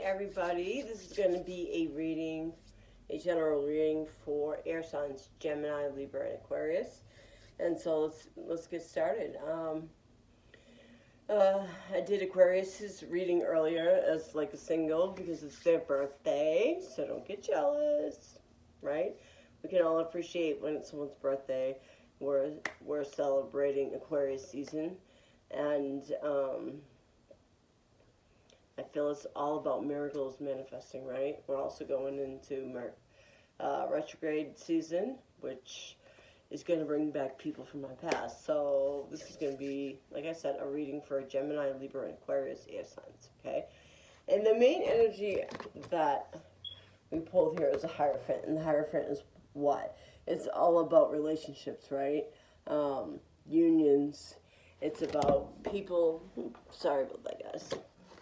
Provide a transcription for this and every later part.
everybody. This is going to be a reading, a general reading for air signs, Gemini, Libra, and Aquarius. And so let's get started. I did Aquarius's reading earlier as like a single because it's their birthday, so don't get jealous, right? We can all appreciate when it's someone's birthday. We're celebrating Aquarius season, and I feel it's all about miracles manifesting, right? We're also going into retrograde season, which is going to bring back people from my past. So this is going to be, like I said, a reading for Gemini, Libra, and Aquarius air signs, okay? And the main energy that we pulled here is a Hierophant, and the Hierophant is what? It's all about relationships, right? Unions. It's about people. Sorry about that, guys.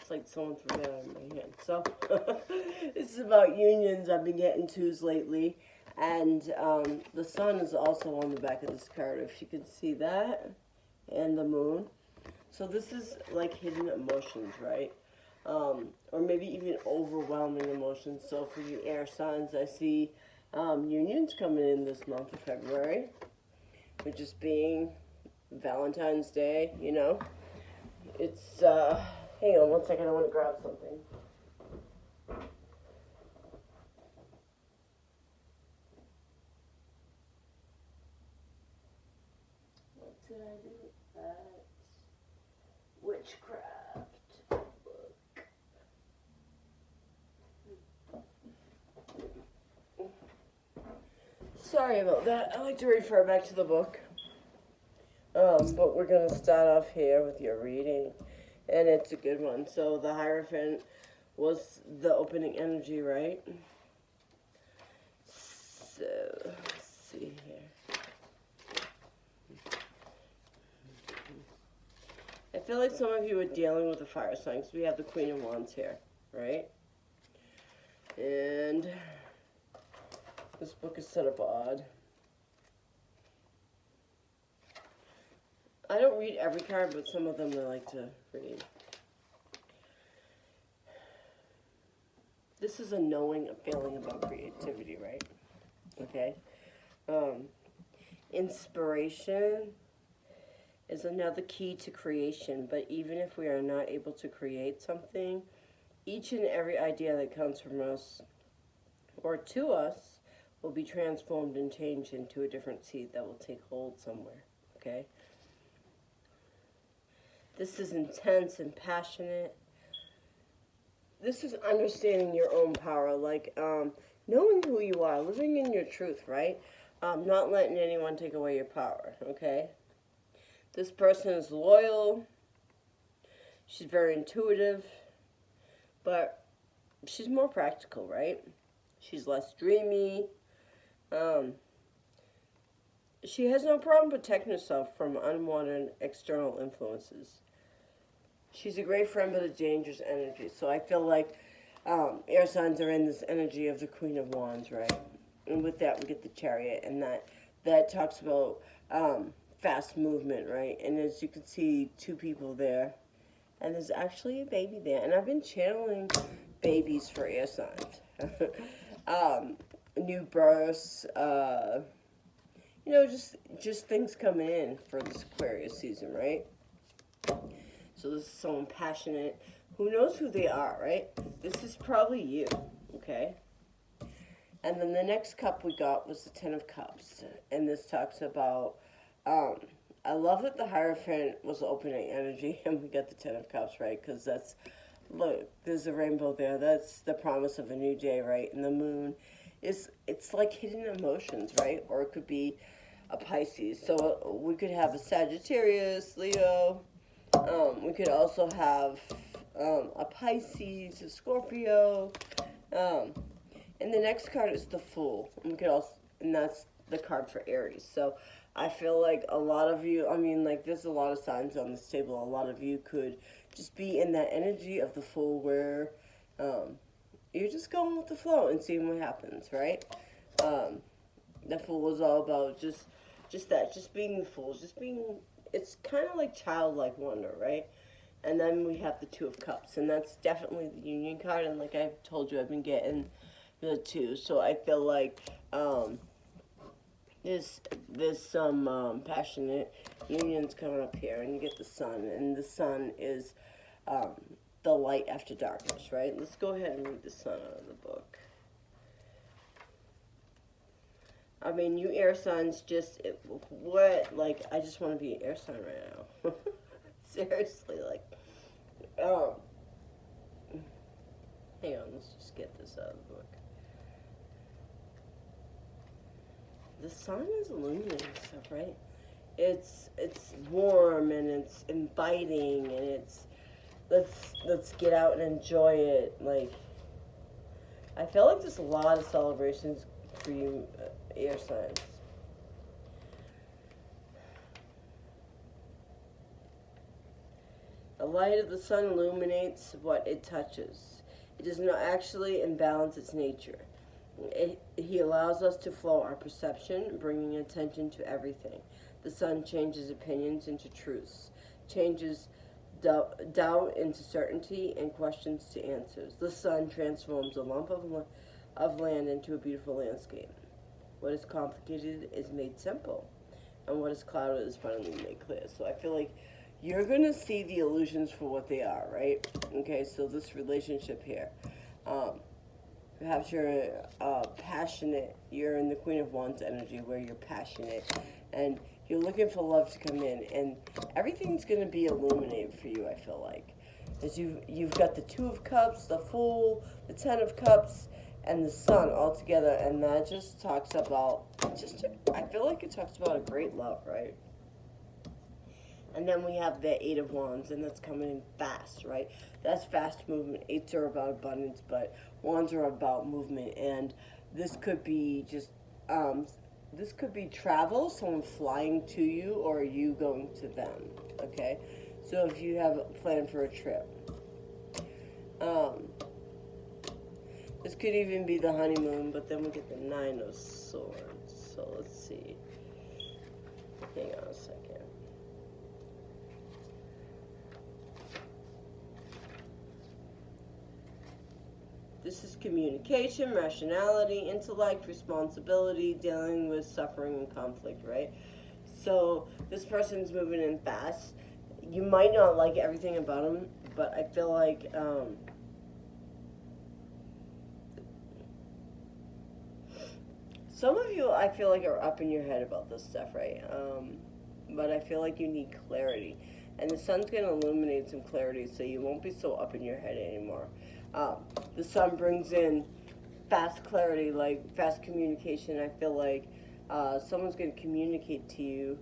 It's like someone threw that out of my hand. So, it's about unions. I've been getting twos lately. And the sun is also on the back of this card, if you can see that. And the moon. So this is like hidden emotions, right? Or maybe even overwhelming emotions. So for you air signs, I see unions coming in this month of February. Which is being Valentine's Day, you know. It's, hang on one second, I want to grab something. What did I do? Witchcraft book. Sorry about that. I like to refer back to the book. But we're going to start off here with your reading. And it's a good one. So the Hierophant was the opening energy, right? So, let's see here. I feel like some of you are dealing with the fire sign because we have the Queen of Wands here, right? And this book is set up odd. I don't read every card, but some of them I like to read. This is a knowing, a feeling about creativity, right? Okay. Inspiration is another key to creation, but even if we are not able to create something, each and every idea that comes from us or to us will be transformed and changed into a different seed that will take hold somewhere, okay? This is intense and passionate. This is understanding your own power, like knowing who you are, living in your truth, right? Not letting anyone take away your power, okay? This person is loyal. She's very intuitive, but she's more practical, right? She's less dreamy. She has no problem protecting herself from unwanted external influences. She's a great friend, but a dangerous energy. So I feel like air signs are in this energy of the Queen of Wands, right? And with that, we get the Chariot, and that talks about fast movement, right? And as you can see, two people there, and there's actually a baby there. And I've been channeling babies for air signs. New births, you know, just things coming in for this Aquarius season, right? So this is someone passionate who knows who they are, right? This is probably you, okay? And then the next cup we got was the Ten of Cups. And this talks about, I love that the Hierophant was opening energy and we got the Ten of Cups, right? Because that's, look, there's a rainbow there. That's the promise of a new day, right? And the moon it's like hidden emotions, right? Or it could be a Pisces. So we could have a Sagittarius, Leo. We could also have a Pisces, a Scorpio. And the next card is the Fool. And we could also, and that's the card for Aries. So I feel like a lot of you, I mean, like there's a lot of signs on this table. A lot of you could just be in that energy of the Fool where you're just going with the flow and seeing what happens, right? The Fool is all about just that, just being the Fool, just being, it's kind of like childlike wonder, right? And then we have the Two of Cups, and that's definitely the Union card. And like I've told you, I've been getting the two, so I feel like there's some passionate unions coming up here, and you get the Sun, and the Sun is the light after darkness, right? Let's go ahead and read the Sun out of the book. I mean, you air signs I just want to be an air sign right now. Seriously, like, hang on, let's just get this out of the book. The Sun is illuminating stuff, right? It's warm and it's inviting and it's let's get out and enjoy it. Like, I feel like there's a lot of celebrations for you air signs. The light of the Sun illuminates what it touches. It does not actually imbalance its nature. He allows us to flow our perception, bringing attention to everything. The Sun changes opinions into truths, changes doubt into certainty, and questions to answers. The Sun transforms a lump of land into a beautiful landscape. What is complicated is made simple, and what is clouded is finally made clear. So I feel like you're going to see the illusions for what they are, right? Okay, so this relationship here, perhaps you're passionate, you're in the Queen of Wands energy where you're passionate, and you're looking for love to come in, and everything's going to be illuminated for you, I feel like. As you've got the Two of Cups, the Fool, the Ten of Cups, and the Sun all together, and that just talks about, I feel like it talks about a great love, right? And then we have the Eight of Wands, and that's coming in fast, right? That's fast movement. Eights are about abundance, but Wands are about movement, and this could be this could be travel, someone flying to you, or you going to them, okay? So if you have a plan for a trip. This could even be the honeymoon, but then we get the Nine of Swords. So let's see. Hang on a second. This is communication, rationality, intellect, responsibility, dealing with suffering and conflict, right? So this person's moving in fast. You might not like everything about them, but I feel like some of you, I feel like, are up in your head about this stuff, right? But I feel like you need clarity. And the Sun's going to illuminate some clarity, so you won't be so up in your head anymore. The Sun brings in fast clarity, like fast communication. I feel like someone's going to communicate to you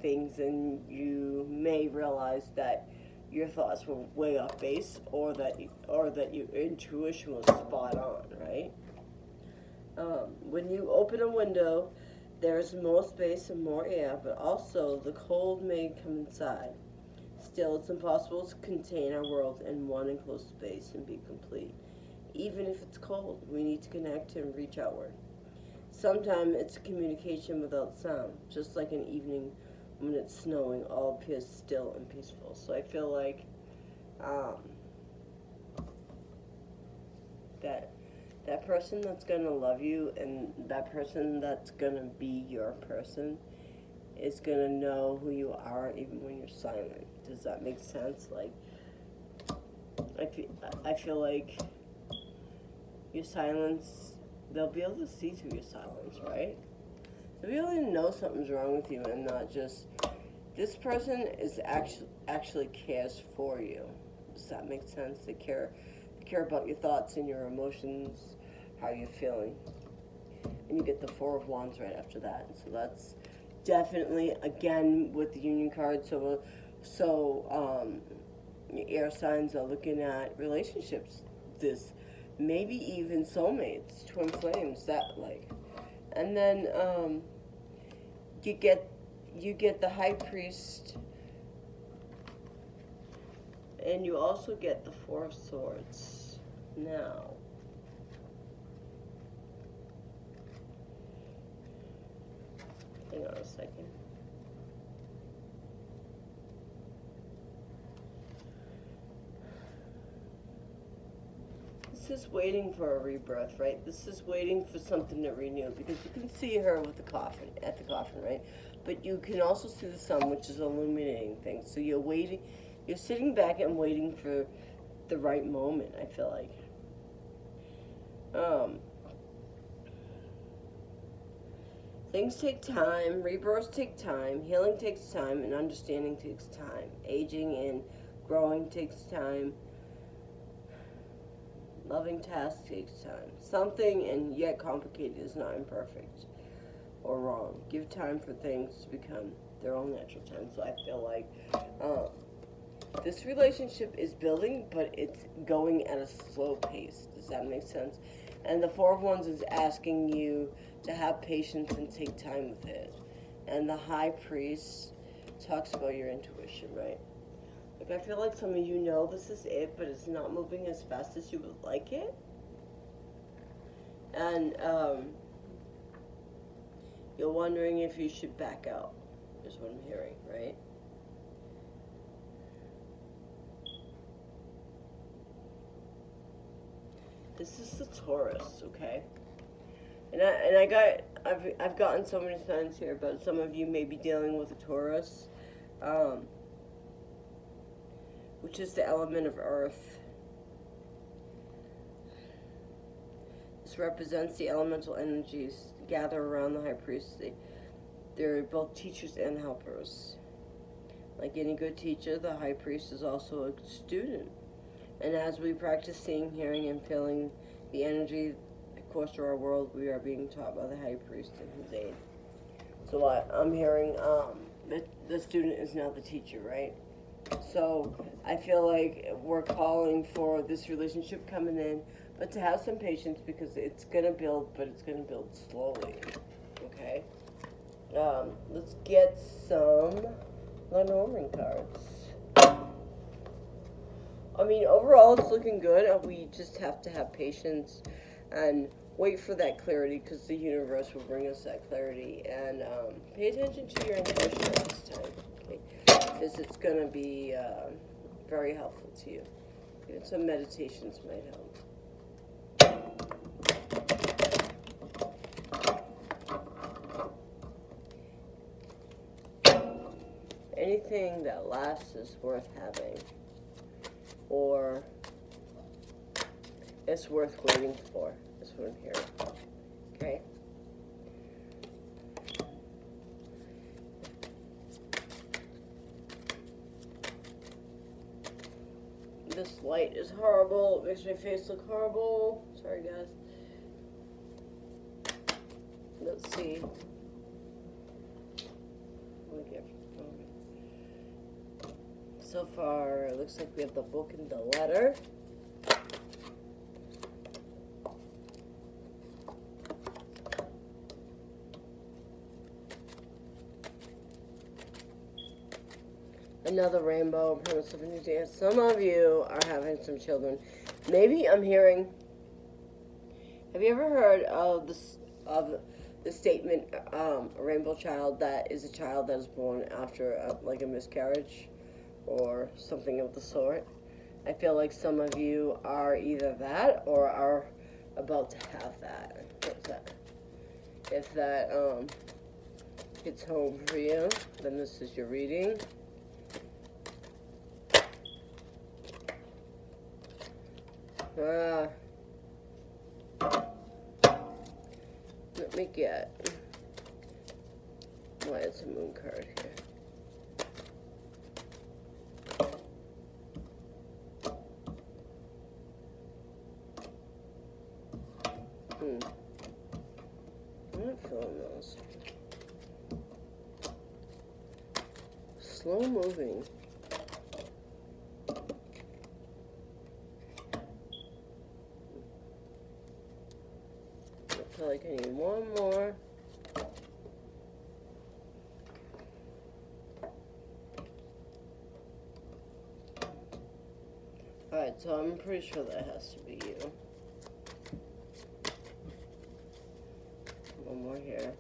things, and you may realize that your thoughts were way off base, or that your intuition was spot on, right? When you open a window, there's more space and more air, but also the cold may come inside. Still, it's impossible to contain our world in one enclosed space and be complete. Even if it's cold, we need to connect and reach outward. Sometimes it's communication without sound, just like an evening when it's snowing, all appears still and peaceful. So I feel like that person that's going to love you, and that person that's going to be your person, is going to know who you are even when you're silent. Does that make sense? Like, I feel like your silence, they'll be able to see through your silence, right? They'll be able to know something's wrong with you, and not just, this person is actually cares for you. Does that make sense? They care about your thoughts and your emotions, how you're feeling. And you get the Four of Wands right after that. So that's definitely, again, with the Union card. So air signs are looking at relationships. This, maybe even soulmates, twin flames, that, like. And then you get the High Priest, and you also get the Four of Swords. Now, hang on a second. This is waiting for a rebirth, right? This is waiting for something to renew, because you can see her with the coffin, at the coffin, right? But you can also see the sun, which is illuminating things. So you're waiting, you're sitting back and waiting for the right moment, I feel like. Things take time, rebirths take time, healing takes time, and understanding takes time. Aging and growing takes time. Loving tasks takes time. Something and yet complicated is not imperfect or wrong. Give time for things to become their own natural time. So I feel like this relationship is building, but it's going at a slow pace. Does that make sense? And the Four of Wands is asking you to have patience and take time with it. And the High Priest talks about your intuition, right? Like, I feel like some of you know this is it, but it's not moving as fast as you would like it. And you're wondering if you should back out, is what I'm hearing, right? This is the Taurus, okay? And I've gotten so many signs here, but some of you may be dealing with a Taurus, which is the element of earth. This represents the elemental energies gathered around the High Priest. They're both teachers and helpers. Like any good teacher, the High Priest is also a student. And as we practice seeing, hearing, and feeling the energy that course through our world, we are being taught by the High Priest and his aid. So I'm hearing the student is now the teacher, right? So I feel like we're calling for this relationship coming in, but to have some patience, because it's going to build, but it's going to build slowly, okay? Let's get some Lenormand cards. I mean, overall, it's looking good. We just have to have patience and wait for that clarity, because the universe will bring us that clarity. And pay attention to your intuition at this time, okay? Because it's going to be very helpful to you. Even some meditations might help. Anything that lasts is worth having, or it's worth waiting for. That's what I'm hearing. Okay? This light is horrible. It makes my face look horrible. Sorry, guys. Let's see. So far, it looks like we have the book and the letter. Another rainbow, promise of a new day. Some of you are having some children. Maybe I'm hearing. Have you ever heard of the statement, a rainbow child that is a child that is born after like a miscarriage or something of the sort? I feel like some of you are either that or are about to have that. What's that? If that hits home for you, then this is your reading. Let me get, why is a moon card here? I'm not feeling those. Slow moving. I feel like I need one more. Alright, so I'm pretty sure that has to be you. One more here.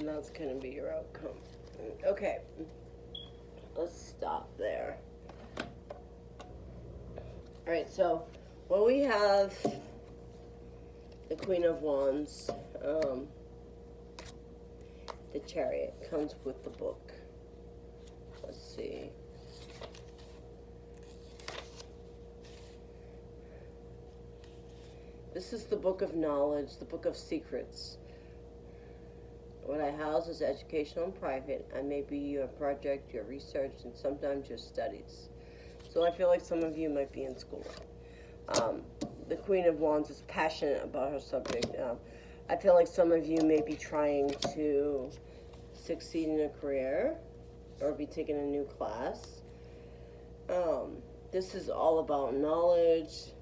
and that's going to be your outcome. Okay, let's stop there. Alright, so when we have the Queen of Wands, the Chariot comes with the book. Let's see. This is the book of knowledge, the book of secrets. What I house is educational and private. I may be your project, your research, and sometimes your studies. So I feel like some of you might be in school. The Queen of Wands is passionate about her subject. I feel like some of you may be trying to succeed in a career or be taking a new class. This is all about knowledge.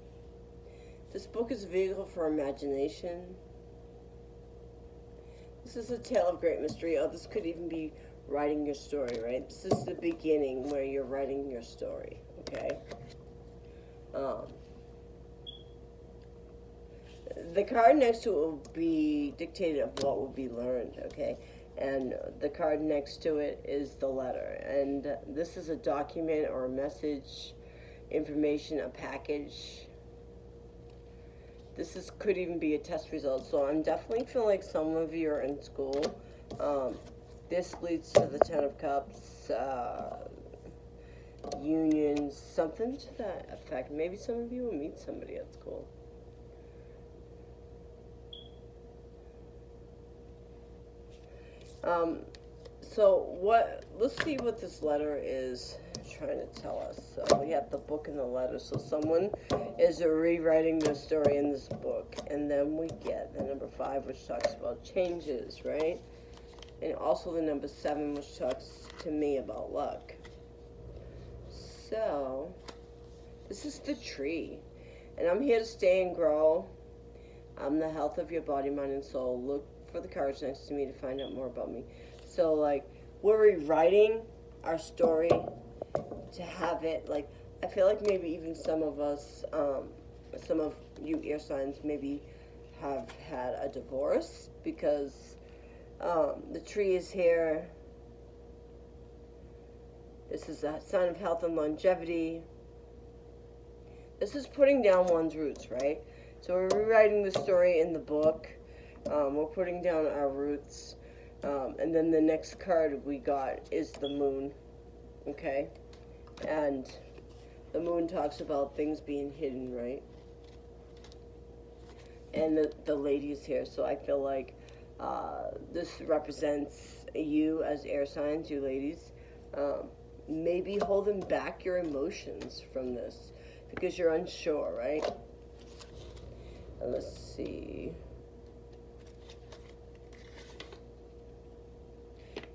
This book is a vehicle for imagination. This is a tale of great mystery. Oh, this could even be writing your story, right? This is the beginning where you're writing your story, okay? The card next to it will be dictated of what will be learned, okay? And the card next to it is the letter. And this is a document or a message, information, a package. This could even be a test result. So I'm definitely feeling like some of you are in school. This leads to the Ten of Cups, unions, something to that effect. Maybe some of you will meet somebody at school. Let's see what this letter is trying to tell us. So we have the book and the letter. So someone is rewriting their story in this book. And then we get the number 5, which talks about changes, right? And also the number 7, which talks to me about luck. So this is the tree. And I'm here to stay and grow. I'm the health of your body, mind, and soul. Look for the cards next to me to find out more about me. So, like, we're rewriting our story to have it, like, I feel like maybe even some of us, some of you air signs maybe have had a divorce because the tree is here. This is a sign of health and longevity. This is putting down one's roots, right? So we're rewriting the story in the book. We're putting down our roots. And then the next card we got is the moon, okay? And the moon talks about things being hidden, right? And the lady is here, so I feel like this represents you as air signs, you ladies. Maybe holding back your emotions from this because you're unsure, right? And let's see.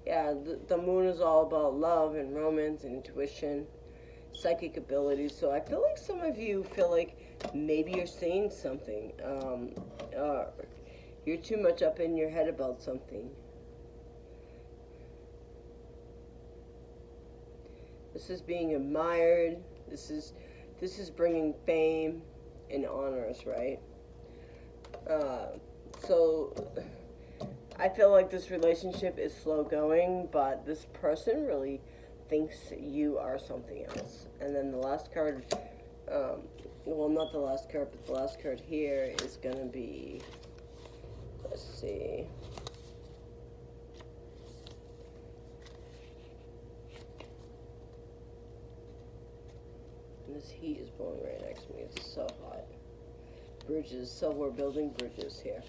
Yeah, the moon is all about love and romance and intuition, psychic abilities. So I feel like some of you feel like maybe you're saying something. You're too much up in your head about something. This is being admired. This is bringing fame and honors, right? So I feel like this relationship is slow going, but this person really thinks you are something else. And then the last card, well, not the last card, but the last card here is going to be, let's see. And this heat is blowing right next to me. It's so hot. Bridges. So we're building bridges here.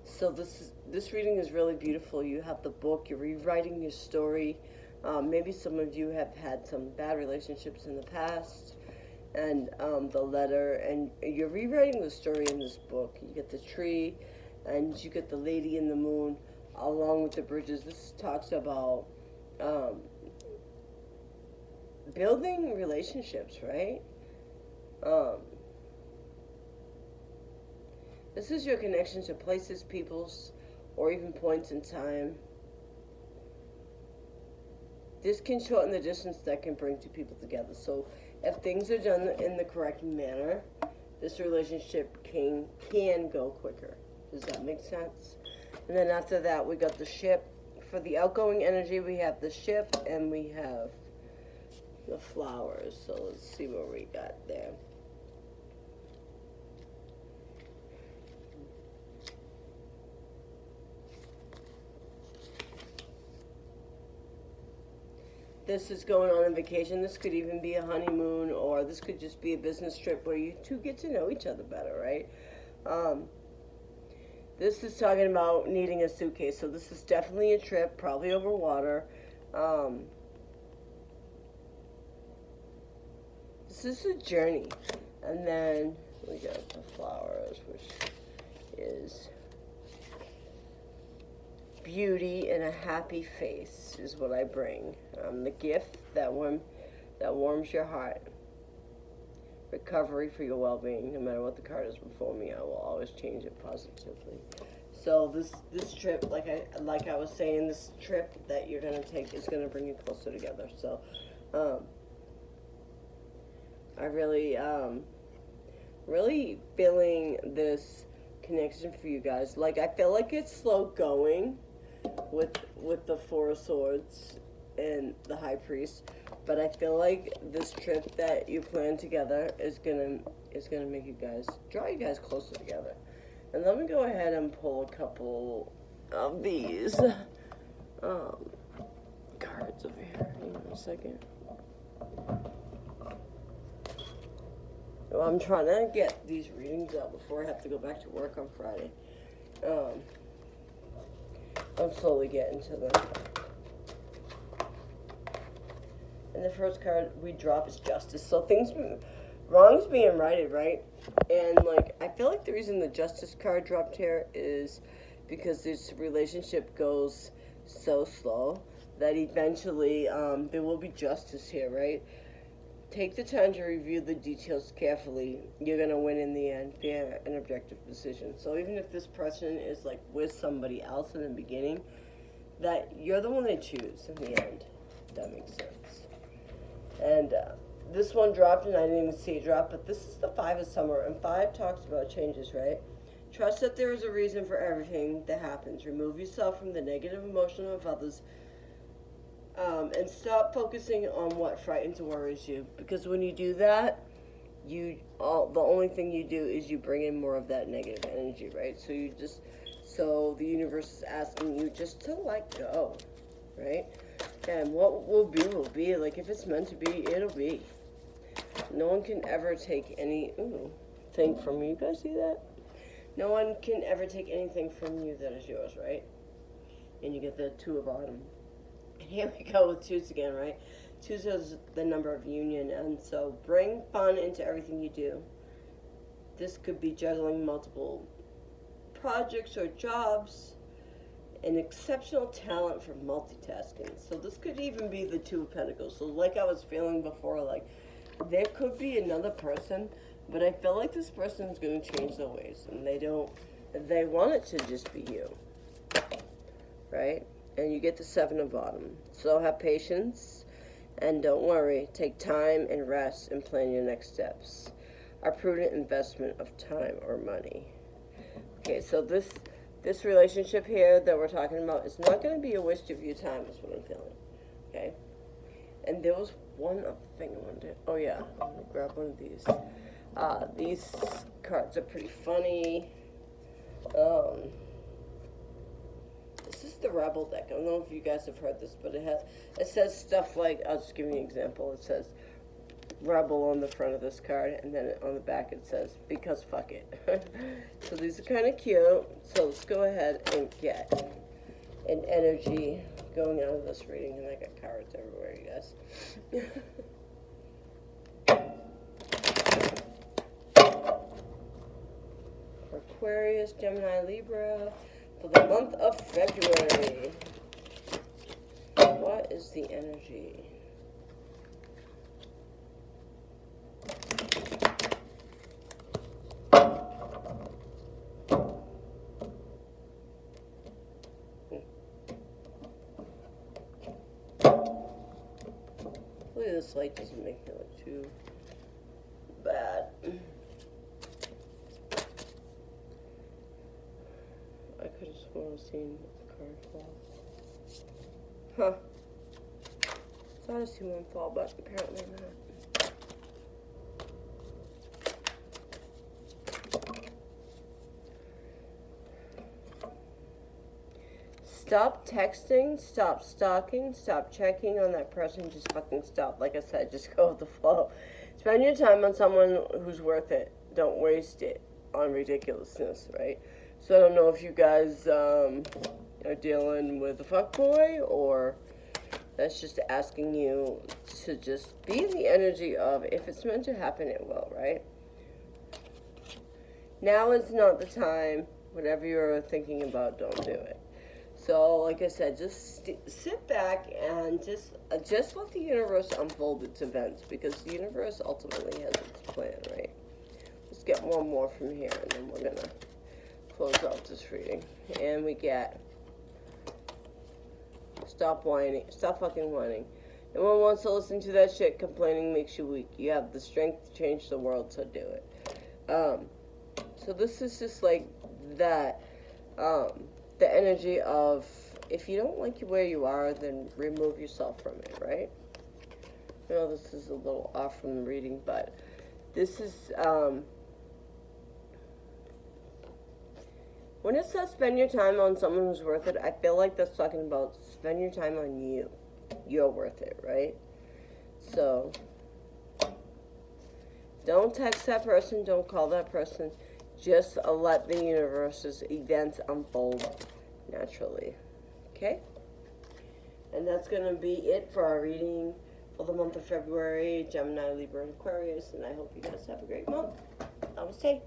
So this reading is really beautiful. You have the book. You're rewriting your story. Maybe some of you have had some bad relationships in the past. And the letter. And you're rewriting the story in this book. You get the tree. And you get the lady in the moon. Along with the bridges. This talks about building relationships, right? This is your connection to places, peoples, or even points in time. This can shorten the distance that can bring two people together. So if things are done in the correct manner, this relationship can go quicker. Does that make sense? And then after that, we got the ship. For the outgoing energy, we have the ship and we have the flowers. So let's see what we got there. This is going on a vacation. This could even be a honeymoon, or this could just be a business trip where you two get to know each other better, right? This is talking about needing a suitcase. So this is definitely a trip, probably over water. This is a journey. And then we got the flowers, which is beauty and a happy face is what I bring. The gift that warms your heart. Recovery for your well-being. No matter what the card is before me, I will always change it positively. So this trip, like I was saying, this trip that you're gonna take is gonna bring you closer together. So I really feeling this connection for you guys. Like, I feel like it's slow going with the Four of Swords and the High Priest, but I feel like this trip that you plan together is gonna make you guys, draw you guys closer together. And let me go ahead and pull a couple of these cards over here. Hang on a second. Well, I'm trying to get these readings out before I have to go back to work on Friday. I'm slowly getting to them. And the first card we drop is Justice. So wrong's being righted, right? And like, I feel like the reason the Justice card dropped here is because this relationship goes so slow that eventually there will be justice here, right? Take the time to review the details carefully. You're going to win in the end. Fair and objective decision. So even if this person is like with somebody else in the beginning, that you're the one they choose in the end. If that makes sense. And this one dropped and I didn't even see it drop, but this is the Five of Summer, and 5 talks about changes, right? Trust that there is a reason for everything that happens. Remove yourself from the negative emotion of others. And stop focusing on what frightens or worries you, because when you do that, the only thing you do is you bring in more of that negative energy, right? So the universe is asking you just to let go, right? And what will be. Like, if it's meant to be, it'll be. No one can ever take anything from you. You guys see that? No one can ever take anything from you that is yours, right? And you get the Two of Autumn. And here we go with twos again, right? Twos is the number of union, and so bring fun into everything you do. This could be juggling multiple projects or jobs, an exceptional talent for multitasking. So this could even be the Two of Pentacles. So like I was feeling before, like there could be another person, but I feel like this person is going to change their ways, and they want it to just be you, right? And you get the Seven of Autumn. So have patience and don't worry. Take time and rest and plan your next steps. A prudent investment of time or money. Okay, so this relationship here that we're talking about is not going to be a waste of your time, is what I'm feeling. Okay? And there was one other thing I wanted to... Oh, yeah. I'm going to grab one of these. These cards are pretty funny. This is the Rebel deck. I don't know if you guys have heard this, but it says stuff like, I'll just give you an example. It says Rebel on the front of this card, and then on the back it says, because fuck it. So these are kind of cute. So let's go ahead and get an energy going out of this reading, and I got cards everywhere, you guys. Aquarius, Gemini, Libra, for the month of February. What is the energy? Hopefully this light doesn't make me look too bad. I could have sworn never seen a card fall. Huh. Thought I seen one fall, but apparently not. Stop texting, stop stalking, stop checking on that person, just fucking stop. Like I said, just go with the flow. Spend your time on someone who's worth it. Don't waste it on ridiculousness, right? So I don't know if you guys are dealing with a fuckboy, or that's just asking you to just be in the energy of, if it's meant to happen, it will, right? Now is not the time. Whatever you're thinking about, don't do it. So, like I said, just sit back and just let the universe unfold its events, because the universe ultimately has its plan, right? Let's get one more from here, and then we're going to close out this reading. And we get, stop whining. Stop fucking whining. No one wants to listen to that shit. Complaining makes you weak. You have the strength to change the world, so do it. So this is just like that. The energy of, if you don't like where you are, then remove yourself from it, right? I know this is a little off from the reading, but this is, when it says spend your time on someone who's worth it, I feel like that's talking about spend your time on you. You're worth it, right? So, don't text that person, don't call that person. Just let the universe's events unfold naturally. Okay? And that's going to be it for our reading for the month of February, Gemini, Libra, and Aquarius. And I hope you guys have a great month. Namaste.